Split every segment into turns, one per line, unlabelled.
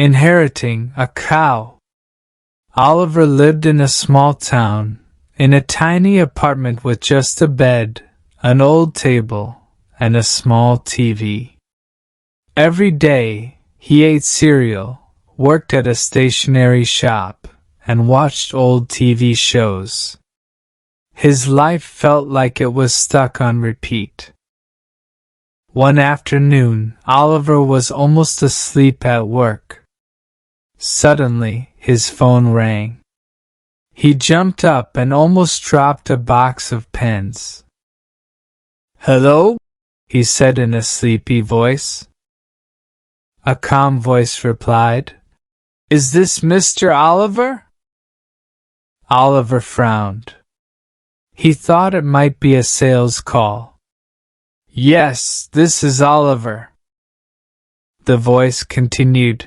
inheriting a cow. Oliver lived in a small town, in a tiny apartment with just a bed, an old table, and a small TV. Every day, he ate cereal, worked at a stationery shop, and watched old TV shows. His life felt like it was stuck on repeat. One afternoon, Oliver was almost asleep at work. Suddenly, his phone rang. He jumped up and almost dropped a box of pens. "Hello?" he said in a sleepy voice. A calm voice replied, "Is this Mr. Oliver?" Oliver frowned. He thought it might be a sales call. "Yes, this is Oliver." The voice continued,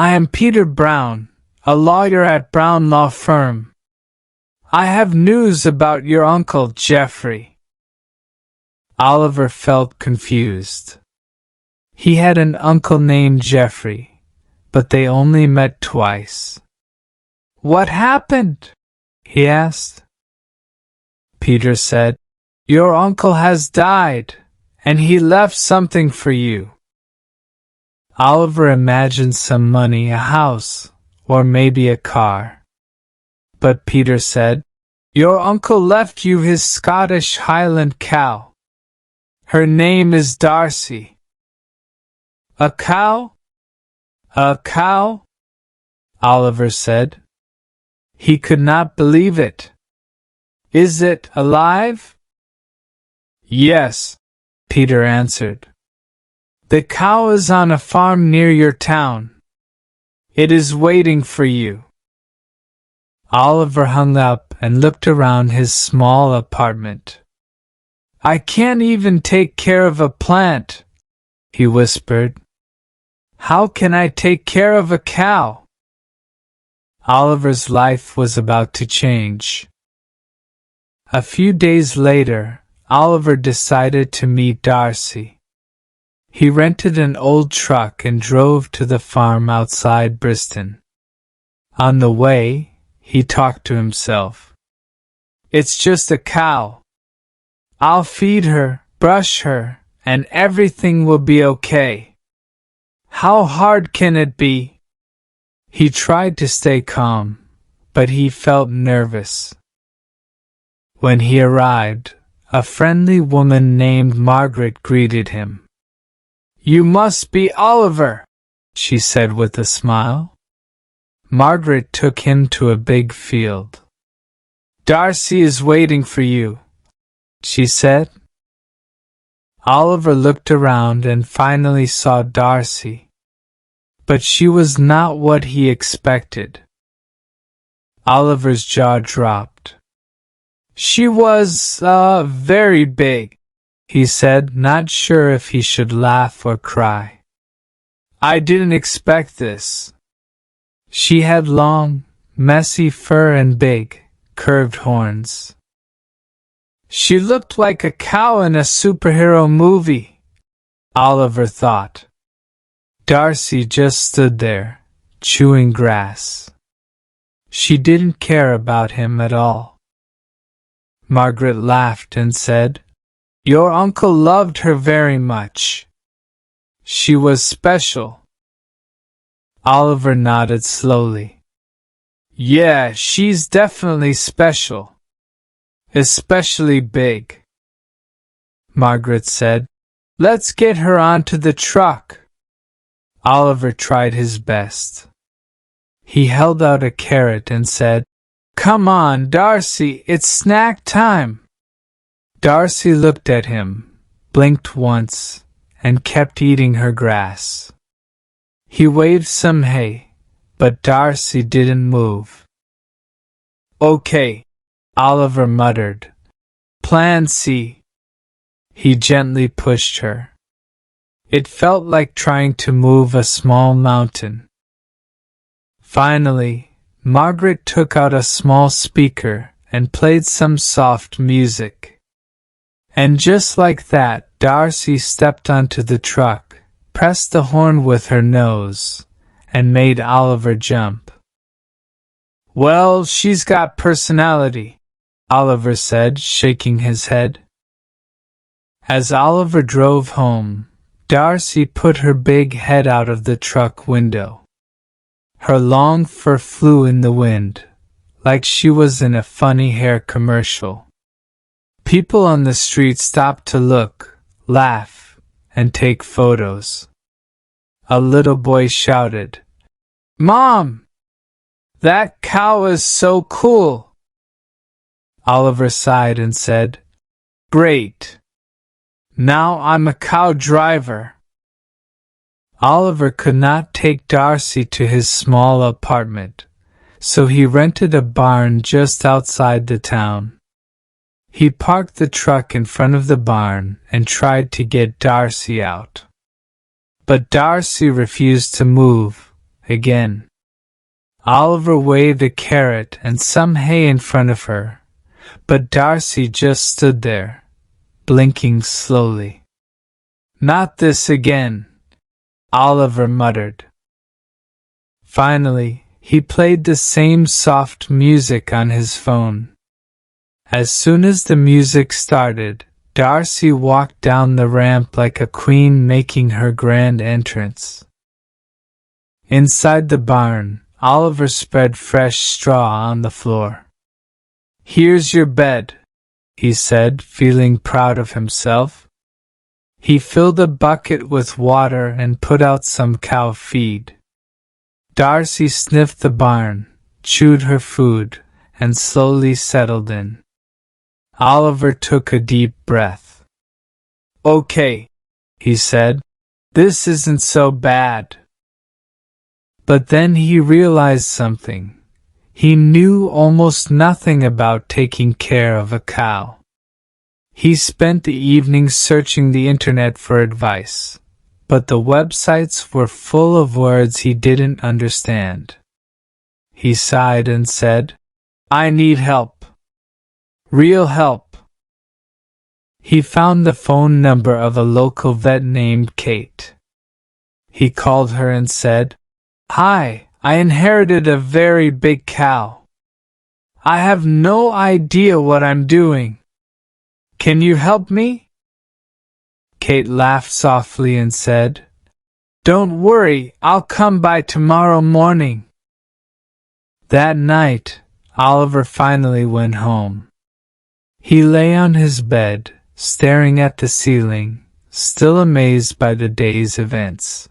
"I am Peter Brown, a lawyer at Brown Law Firm. I have news about your uncle Jeffrey." Oliver felt confused. He had an uncle named Jeffrey, but they only met twice. "What happened?" he asked. Peter said, "Your uncle has died, and he left something for you." Oliver imagined some money, a house, or maybe a car. But Peter said, "Your uncle left you his Scottish Highland cow. Her name is Darcy." "A cow? A cow?" Oliver said. He could not believe it. "Is it alive?" "Yes," Peter answered. "The cow is on a farm near your town. It is waiting for you." Oliver hung up and looked around his small apartment. "I can't even take care of a plant," he whispered. "How can I take care of a cow?" Oliver's life was about to change. A few days later, Oliver decided to meet Darcy. He rented an old truck and drove to the farm outside Bristol. On the way, he talked to himself. "It's just a cow. I'll feed her, brush her, and everything will be okay. How hard can it be?" He tried to stay calm, but he felt nervous. When he arrived, a friendly woman named Margaret greeted him. "You must be Oliver," she said with a smile. Margaret took him to a big field. "Darcy is waiting for you," she said. Oliver looked around and finally saw Darcy. But she was not what he expected. Oliver's jaw dropped. "She was, very big," he said, not sure if he should laugh or cry. "I didn't expect this." She had long, messy fur and big, curved horns. "She looked like a cow in a superhero movie," Oliver thought. Darcy just stood there, chewing grass. She didn't care about him at all. Margaret laughed and said, "Your uncle loved her very much. She was special." Oliver nodded slowly. "Yeah, she's definitely special. Especially big." Margaret said, "Let's get her onto the truck." Oliver tried his best. He held out a carrot and said, "Come on, Darcy, it's snack time." Darcy looked at him, blinked once, and kept eating her grass. He waved some hay, but Darcy didn't move. "Okay," Oliver muttered. "Plan C." He gently pushed her. It felt like trying to move a small mountain. Finally, Margaret took out a small speaker and played some soft music. And just like that, Darcy stepped onto the truck, pressed the horn with her nose, and made Oliver jump. "Well, she's got personality," Oliver said, shaking his head. As Oliver drove home, Darcy put her big head out of the truck window. Her long fur flew in the wind, like she was in a funny hair commercial. People on the street stopped to look, laugh, and take photos. A little boy shouted, "Mom! That cow is so cool!" Oliver sighed and said, "Great! Now I'm a cow driver." Oliver could not take Darcy to his small apartment, so he rented a barn just outside the town. He parked the truck in front of the barn and tried to get Darcy out. But Darcy refused to move, again. Oliver waved a carrot and some hay in front of her, but Darcy just stood there, blinking slowly. "Not this again," Oliver muttered. Finally, he played the same soft music on his phone. As soon as the music started, Darcy walked down the ramp like a queen making her grand entrance. Inside the barn, Oliver spread fresh straw on the floor. "Here's your bed," he said, feeling proud of himself. He filled a bucket with water and put out some cow feed. Darcy sniffed the barn, chewed her food, and slowly settled in. Oliver took a deep breath. "Okay," he said, "this isn't so bad." But then he realized something. He knew almost nothing about taking care of a cow. He spent the evening searching the internet for advice, but the websites were full of words he didn't understand. He sighed and said, "I need help. Real help." He found the phone number of a local vet named Kate. He called her and said, "Hi, I inherited a very big cow. I have no idea what I'm doing. Can you help me?" Kate laughed softly and said, "Don't worry, I'll come by tomorrow morning." That night, Oliver finally went home. He lay on his bed, staring at the ceiling, still amazed by the day's events.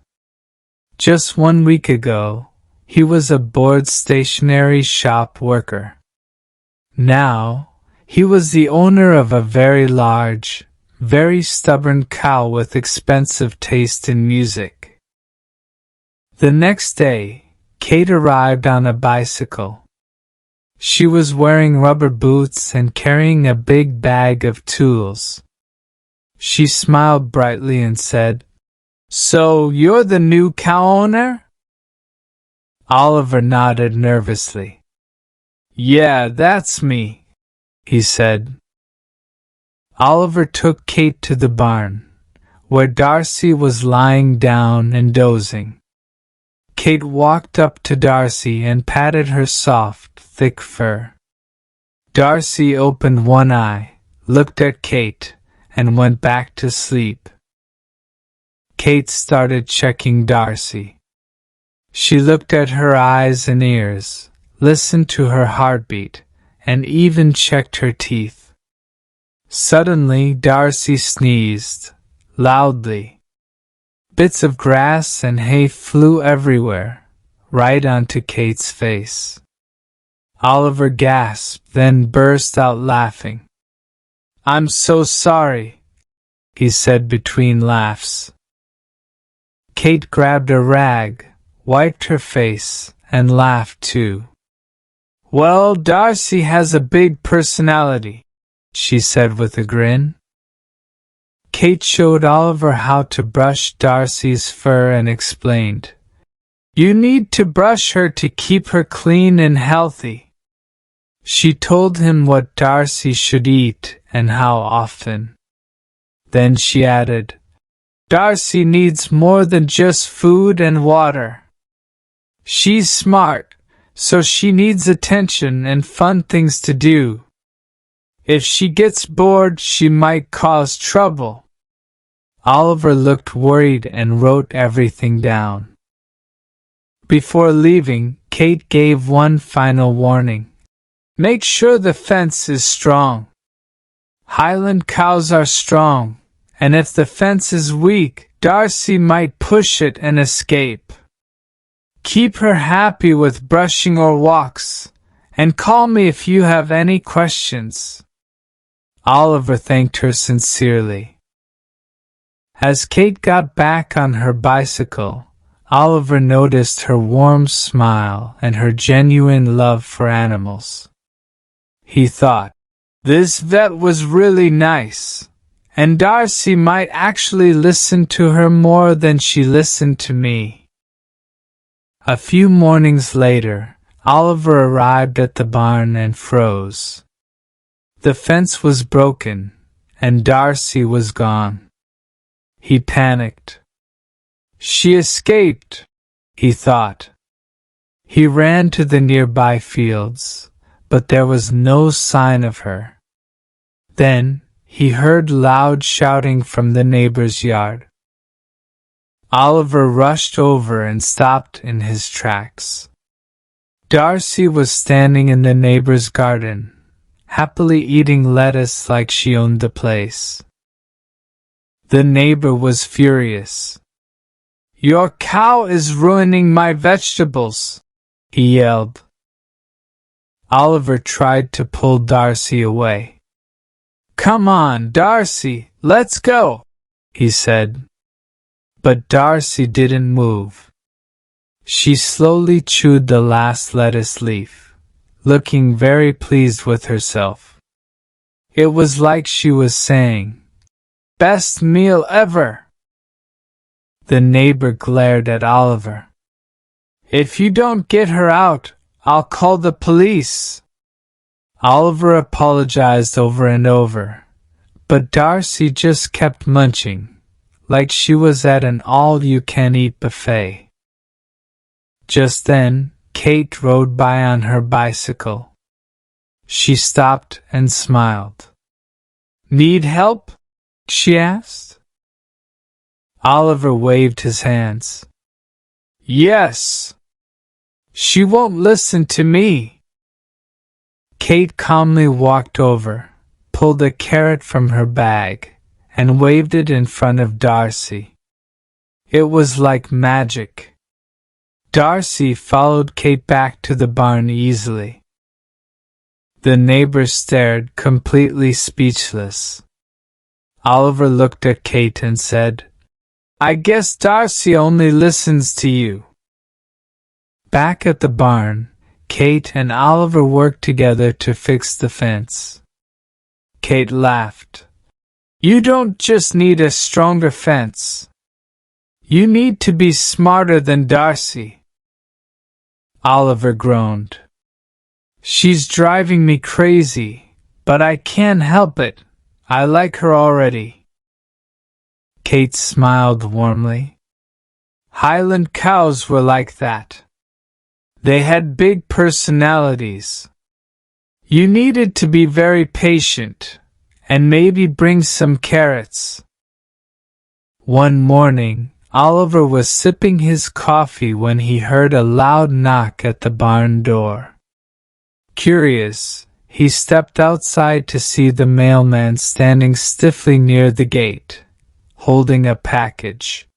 Just 1 week ago, he was a bored stationery shop worker. Now, he was the owner of a very large, very stubborn cow with expensive taste in music. The next day, Kate arrived on a bicycle. She was wearing rubber boots and carrying a big bag of tools. She smiled brightly and said, "So you're the new cow owner?" Oliver nodded nervously. "Yeah, that's me," he said. Oliver took Kate to the barn, where Darcy was lying down and dozing. Kate walked up to Darcy and patted her soft, thick fur. Darcy opened one eye, looked at Kate, and went back to sleep. Kate started checking Darcy. She looked at her eyes and ears, listened to her heartbeat, and even checked her teeth. Suddenly, Darcy sneezed, loudly. Bits of grass and hay flew everywhere, right onto Kate's face. Oliver gasped, then burst out laughing. "I'm so sorry," he said between laughs. Kate grabbed a rag, wiped her face, and laughed too. "Well, Darcy has a big personality," she said with a grin. Kate showed Oliver how to brush Darcy's fur and explained, "You need to brush her to keep her clean and healthy." She told him what Darcy should eat and how often. Then she added, "Darcy needs more than just food and water." She's smart, so she needs attention and fun things to do. If she gets bored, she might cause trouble." Oliver looked worried and wrote everything down. Before leaving, Kate gave one final warning. "Make sure the fence is strong. Highland cows are strong, and if the fence is weak, Darcy might push it and escape. Keep her happy with brushing or walks, and call me if you have any questions." Oliver thanked her sincerely. As Kate got back on her bicycle, Oliver noticed her warm smile and her genuine love for animals. He thought, "This vet was really nice, and Darcy might actually listen to her more than she listened to me." A few mornings later, Oliver arrived at the barn and froze. The fence was broken, and Darcy was gone. He panicked. "She escaped," he thought. He ran to the nearby fields, but there was no sign of her. Then he heard loud shouting from the neighbor's yard. Oliver rushed over and stopped in his tracks. Darcy was standing in the neighbor's garden, happily eating lettuce like she owned the place. The neighbor was furious. "Your cow is ruining my vegetables," he yelled. Oliver tried to pull Darcy away. "Come on, Darcy, let's go," he said. But Darcy didn't move. She slowly chewed the last lettuce leaf, looking very pleased with herself. It was like she was saying, "Best meal ever." The neighbor glared at Oliver. "If you don't get her out, I'll call the police." Oliver apologized over and over, but Darcy just kept munching, like she was at an all-you-can-eat buffet. Just then, Kate rode by on her bicycle. She stopped and smiled. "Need help?" she asked. Oliver waved his hands. "Yes. She won't listen to me." Kate calmly walked over, pulled a carrot from her bag, and waved it in front of Darcy. It was like magic. Darcy followed Kate back to the barn easily. The neighbor stared, completely speechless. Oliver looked at Kate and said, "I guess Darcy only listens to you." Back at the barn, Kate and Oliver worked together to fix the fence. Kate laughed. "You don't just need a stronger fence. You need to be smarter than Darcy." Oliver groaned. "She's driving me crazy, but I can't help it. I like her already." Kate smiled warmly. Highland cows were like that. They had big personalities. You needed to be very patient, and maybe bring some carrots. One morning, Oliver was sipping his coffee when he heard a loud knock at the barn door. Curious, he stepped outside to see the mailman standing stiffly near the gate, holding a package.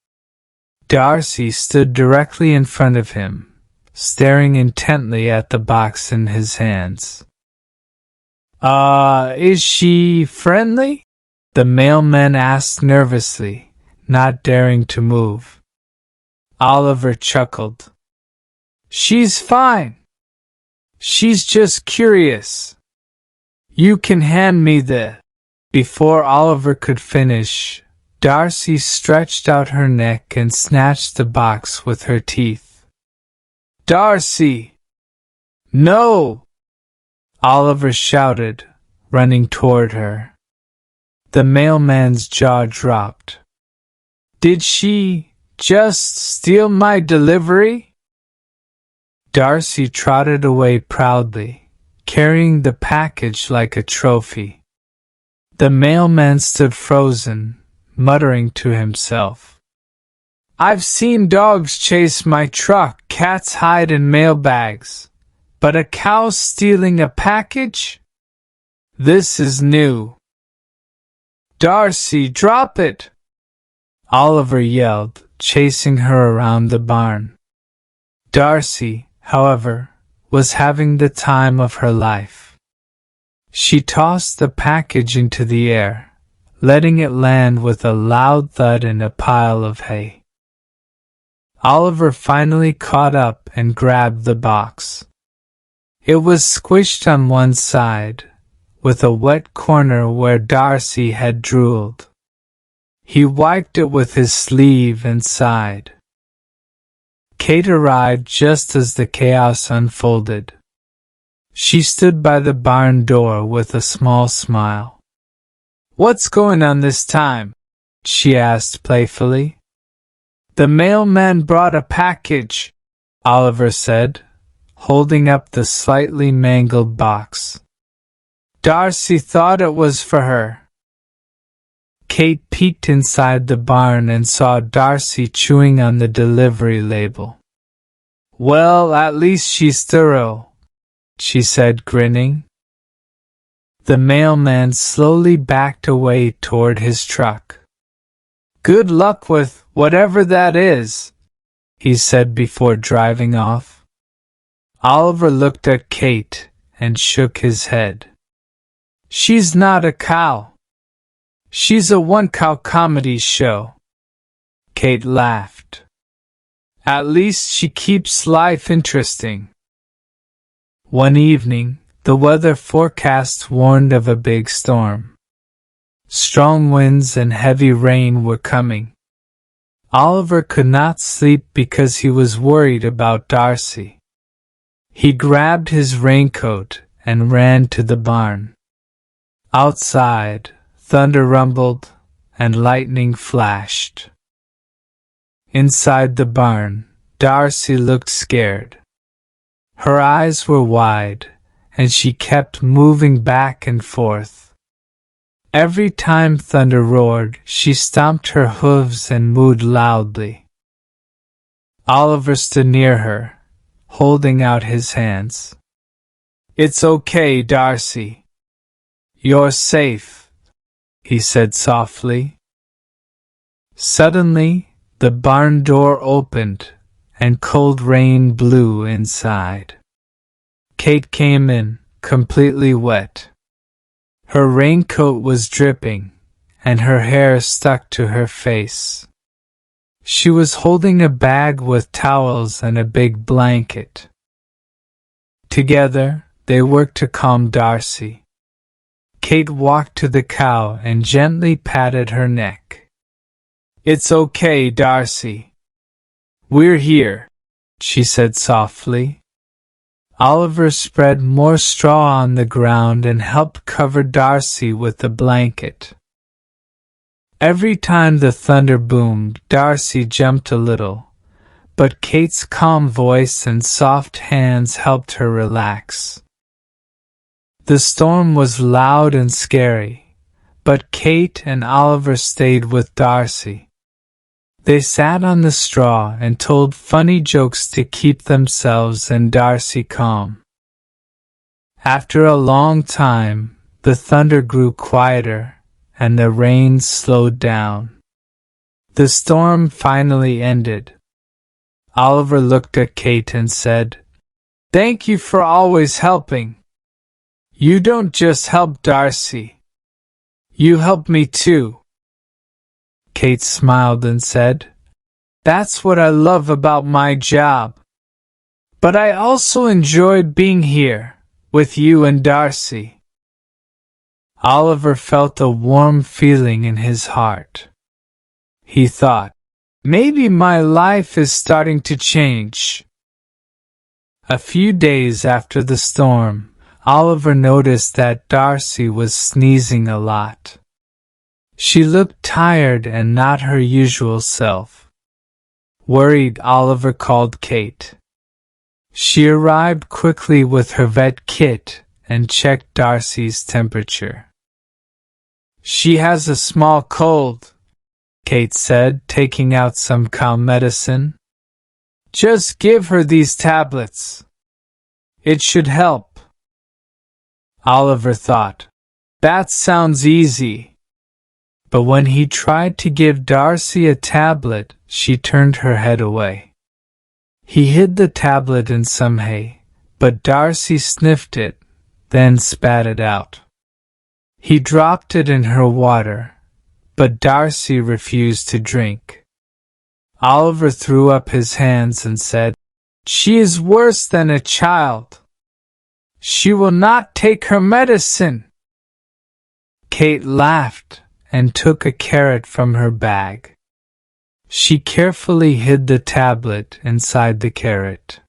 Darcy stood directly in front of him, staring intently at the box in his hands. Is she friendly?" the mailman asked nervously, not daring to move. Oliver chuckled. "She's fine. She's just curious. You can hand me the—" Before Oliver could finish, Darcy stretched out her neck and snatched the box with her teeth. "Darcy! No!" Oliver shouted, running toward her. The mailman's jaw dropped. "Did she just steal my delivery?" Darcy trotted away proudly, carrying the package like a trophy. The mailman stood frozen, muttering to himself. "I've seen dogs chase my truck, cats hide in mailbags, but a cow stealing a package? This is new." "Darcy, drop it!" Oliver yelled, chasing her around the barn. Darcy, however, was having the time of her life. She tossed the package into the air, letting it land with a loud thud in a pile of hay. Oliver finally caught up and grabbed the box. It was squished on one side, with a wet corner where Darcy had drooled. He wiped it with his sleeve and sighed. Kate arrived just as the chaos unfolded. She stood by the barn door with a small smile. "What's going on this time?" she asked playfully. "The mailman brought a package," Oliver said, holding up the slightly mangled box. "Darcy thought it was for her." Kate peeked inside the barn and saw Darcy chewing on the delivery label. "Well, at least she's thorough," she said, grinning. The mailman slowly backed away toward his truck. "Good luck with whatever that is," he said before driving off. Oliver looked at Kate and shook his head. "She's not a cow. She's a one-cow comedy show." Kate laughed. "At least she keeps life interesting." One evening, the weather forecast warned of a big storm. Strong winds and heavy rain were coming. Oliver could not sleep because he was worried about Darcy. He grabbed his raincoat and ran to the barn. Outside, thunder rumbled and lightning flashed. Inside the barn, Darcy looked scared. Her eyes were wide, and she kept moving back and forth. Every time thunder roared, she stomped her hooves and mooed loudly. Oliver stood near her, holding out his hands. "It's okay, Darcy. You're safe," he said softly. Suddenly, the barn door opened, and cold rain blew inside. Kate came in, completely wet. Her raincoat was dripping, and her hair stuck to her face. She was holding a bag with towels and a big blanket. Together, they worked to calm Darcy. Kate walked to the cow and gently patted her neck. "It's okay, Darcy. We're here," she said softly. Oliver spread more straw on the ground and helped cover Darcy with the blanket. Every time the thunder boomed, Darcy jumped a little, but Kate's calm voice and soft hands helped her relax. The storm was loud and scary, but Kate and Oliver stayed with Darcy. They sat on the straw and told funny jokes to keep themselves and Darcy calm. After a long time, the thunder grew quieter and the rain slowed down. The storm finally ended. Oliver looked at Kate and said, "Thank you for always helping. You don't just help Darcy. You help me too." Kate smiled and said, "That's what I love about my job. But I also enjoyed being here, with you and Darcy." Oliver felt a warm feeling in his heart. He thought, maybe my life is starting to change. A few days after the storm, Oliver noticed that Darcy was sneezing a lot. She looked tired and not her usual self. Worried, Oliver called Kate. She arrived quickly with her vet kit and checked Darcy's temperature. "She has a small cold," Kate said, taking out some cow medicine. "Just give her these tablets. It should help." Oliver thought, "That sounds easy." But when he tried to give Darcy a tablet, she turned her head away. He hid the tablet in some hay, but Darcy sniffed it, then spat it out. He dropped it in her water, but Darcy refused to drink. Oliver threw up his hands and said, "She is worse than a child. She will not take her medicine." Kate laughed and took a carrot from her bag. She carefully hid the tablet inside the carrot.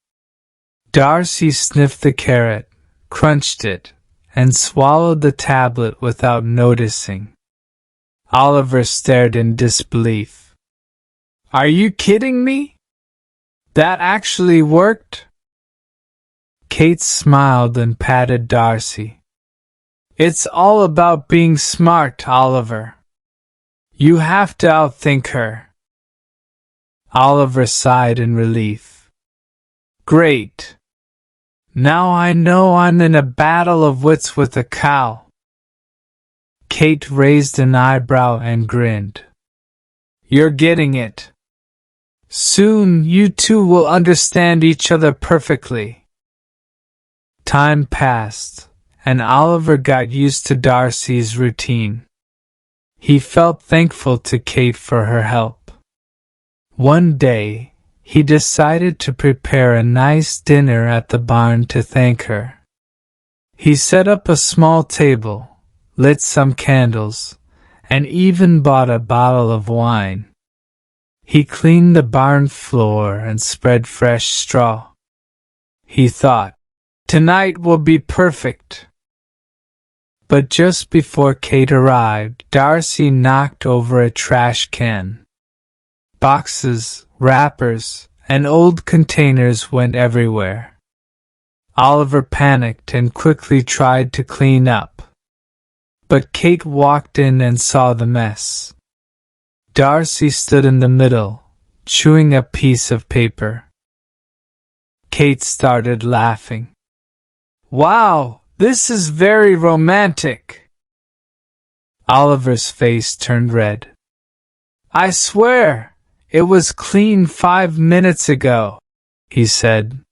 Darcy sniffed the carrot, crunched it, and swallowed the tablet without noticing. Oliver stared in disbelief. "Are you kidding me? That actually worked?" Kate smiled and patted Darcy. "It's all about being smart, Oliver. You have to outthink her." Oliver sighed in relief. "Great. Now I know I'm in a battle of wits with a cow." Kate raised an eyebrow and grinned. "You're getting it. Soon you two will understand each other perfectly." Time passed, and Oliver got used to Darcy's routine. He felt thankful to Kate for her help. One day, he decided to prepare a nice dinner at the barn to thank her. He set up a small table, lit some candles, and even bought a bottle of wine. He cleaned the barn floor and spread fresh straw. He thought, "Tonight will be perfect." But just before Kate arrived, Darcy knocked over a trash can. Boxes, wrappers, and old containers went everywhere. Oliver panicked and quickly tried to clean up. But Kate walked in and saw the mess. Darcy stood in the middle, chewing a piece of paper. Kate started laughing. "Wow, this is very romantic." Oliver's face turned red. "I swear, it was clean 5 minutes ago," he said.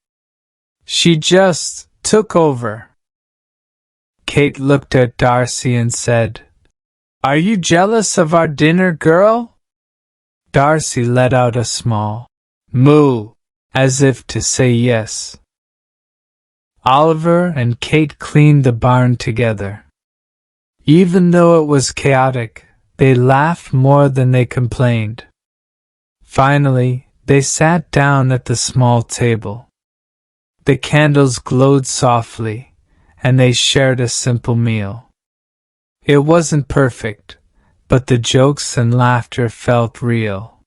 "She just took over." Kate looked at Darcy and said, "Are you jealous of our dinner, girl?" Darcy let out a small moo, as if to say yes. Oliver and Kate cleaned the barn together. Even though it was chaotic, they laughed more than they complained. Finally, they sat down at the small table. The candles glowed softly, and they shared a simple meal. It wasn't perfect, but the jokes and laughter felt real.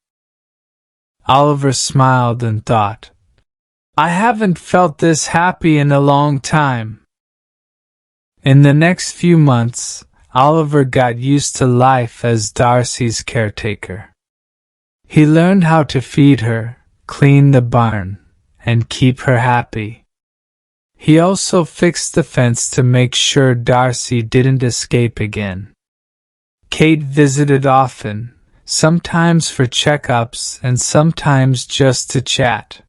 Oliver smiled and thought, "I haven't felt this happy in a long time." In the next few months, Oliver got used to life as Darcy's caretaker. He learned how to feed her, clean the barn, and keep her happy. He also fixed the fence to make sure Darcy didn't escape again. Kate visited often, sometimes for checkups and sometimes just to chat.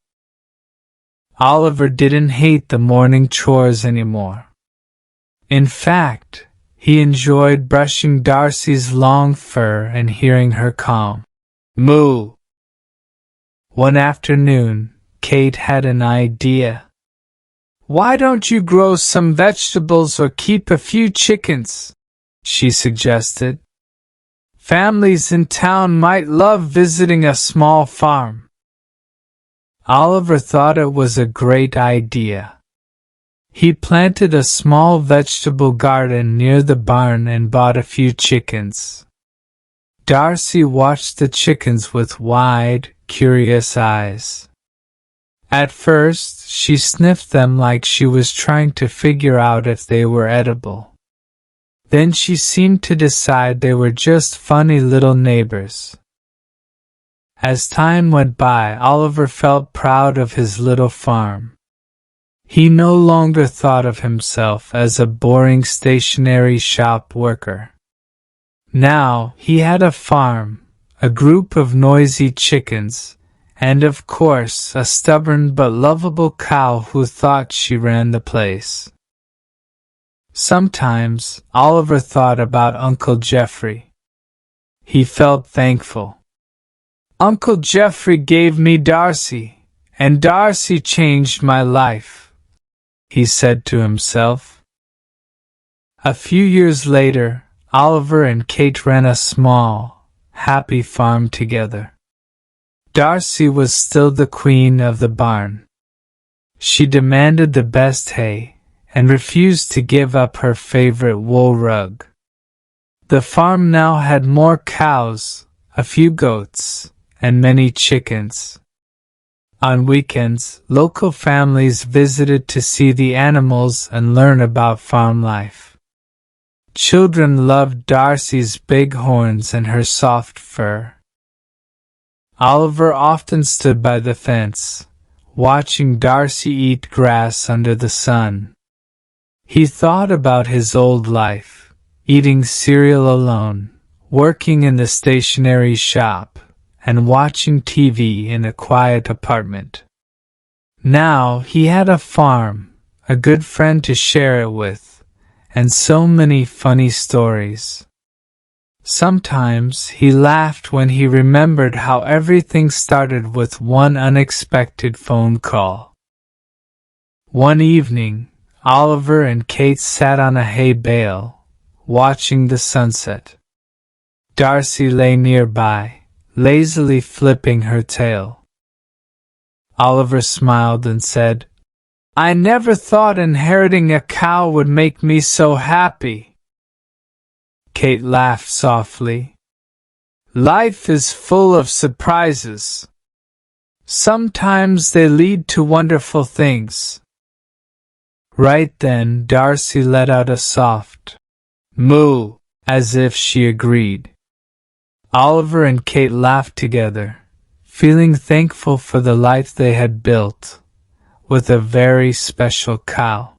Oliver didn't hate the morning chores anymore. In fact, he enjoyed brushing Darcy's long fur and hearing her calm moo. One afternoon, Kate had an idea. "Why don't you grow some vegetables or keep a few chickens?" she suggested. "Families in town might love visiting a small farm." Oliver thought it was a great idea. He planted a small vegetable garden near the barn and bought a few chickens. Darcy watched the chickens with wide, curious eyes. At first, she sniffed them like she was trying to figure out if they were edible. Then she seemed to decide they were just funny little neighbors. As time went by, Oliver felt proud of his little farm. He no longer thought of himself as a boring stationery shop worker. Now he had a farm, a group of noisy chickens, and of course a stubborn but lovable cow who thought she ran the place. Sometimes Oliver thought about Uncle Geoffrey. He felt thankful. Uncle Geoffrey gave me Darcy, and Darcy changed my life, he said to himself. A few years later, Oliver and Kate ran a small, happy farm together. Darcy was still the queen of the barn. She demanded the best hay and refused to give up her favorite wool rug. The farm now had more cows, a few goats, and many chickens. On weekends, local families visited to see the animals and learn about farm life. Children loved Darcy's big horns and her soft fur. Oliver often stood by the fence, watching Darcy eat grass under the sun. He thought about his old life, eating cereal alone, working in the stationery shop, and watching TV in a quiet apartment. Now he had a farm, a good friend to share it with, and so many funny stories. Sometimes he laughed when he remembered how everything started with one unexpected phone call. One evening, Oliver and Kate sat on a hay bale, watching the sunset. Darcy lay nearby, lazily flipping her tail. Oliver smiled and said, "I never thought inheriting a cow would make me so happy." Kate laughed softly. "Life is full of surprises. Sometimes they lead to wonderful things." Right then, Darcy let out a soft moo, as if she agreed. Oliver and Kate laughed together, feeling thankful for the life they had built with a very special cow.